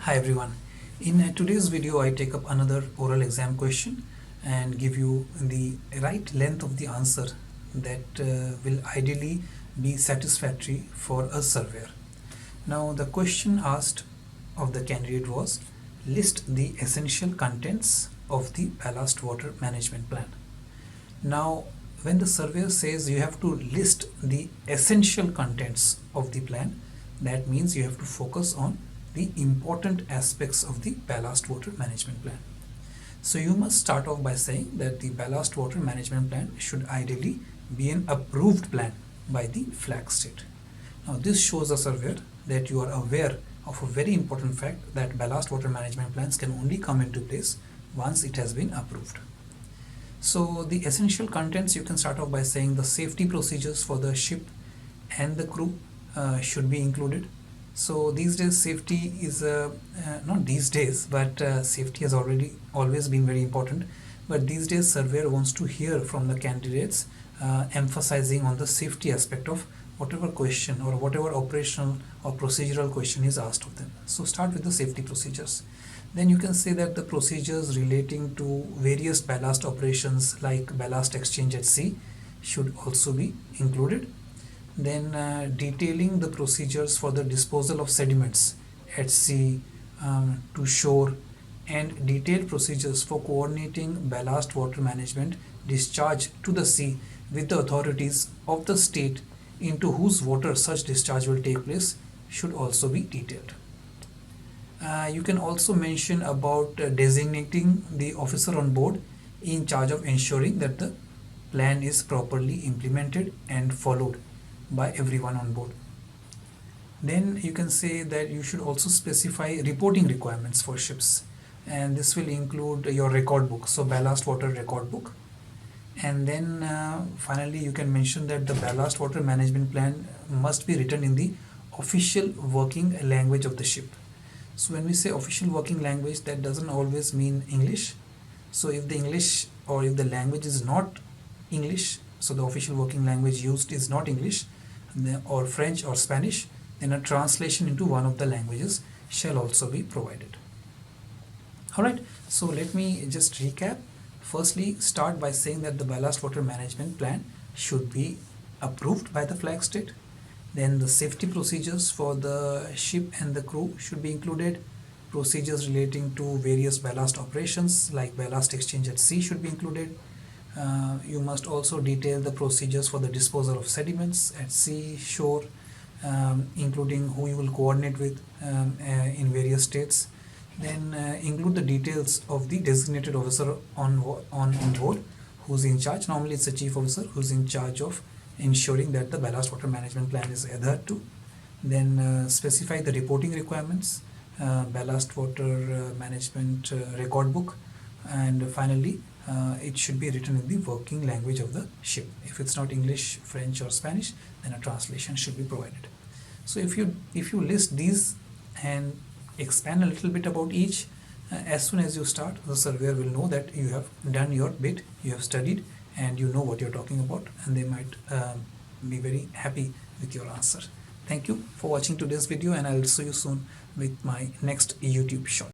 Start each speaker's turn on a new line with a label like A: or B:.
A: Hi everyone. In today's video, I take up another oral exam question and give you the right length of the answer that will ideally be satisfactory for a surveyor. Now, the question asked of the candidate was list the essential contents of the Ballast Water Management Plan. Now, when the surveyor says you have to list the essential contents of the plan, that means you have to focus on the important aspects of the Ballast Water Management Plan. So you must start off by saying that the Ballast Water Management Plan should ideally be an approved plan by the flag state. Now this shows the surveyor that you are aware of a very important fact that ballast water management plans can only come into place once it has been approved. So the essential contents, you can start off by saying the safety procedures for the ship and the crew should be included. So these days safety is not these days, but safety has always been very important. But these days surveyor wants to hear from the candidates emphasizing on the safety aspect of whatever question or whatever operational or procedural question is asked of them. So start with the safety procedures. Then you can say that the procedures relating to various ballast operations like ballast exchange at sea should also be included. Then detailing the procedures for the disposal of sediments at sea to shore, and detailed procedures for coordinating ballast water management discharge to the sea with the authorities of the state into whose water such discharge will take place should also be detailed. You can also mention about designating the officer on board in charge of ensuring that the plan is properly implemented and followed by everyone on board. Then you can say that you should also specify reporting requirements for ships, and this will include your record book, so ballast water record book. And then finally you can mention that the ballast water management plan must be written in the official working language of the ship. So when we say official working language, that doesn't always mean English. So if the English or if the language is not English, so the official working language used is not English or French or Spanish, then a translation into one of the languages shall also be provided. Alright, so let me just recap. Firstly, start by saying that the ballast water management plan should be approved by the flag state. Then the safety procedures for the ship and the crew should be included. Procedures relating to various ballast operations like ballast exchange at sea should be included. You must also detail the procedures for the disposal of sediments at sea, shore, including who you will coordinate with in various states. Then include the details of the designated officer on board who's in charge. Normally it's the chief officer who's in charge of ensuring that the ballast water management plan is adhered to. Then specify the reporting requirements, ballast water management record book, and finally it should be written in the working language of the ship. If it's not English, French or Spanish, then a translation should be provided. So if you list these and expand a little bit about each, as soon as you start, the surveyor will know that you have done your bit, you have studied and you know what you're talking about, and they might be very happy with your answer. Thank you for watching today's video, and I'll see you soon with my next YouTube shot.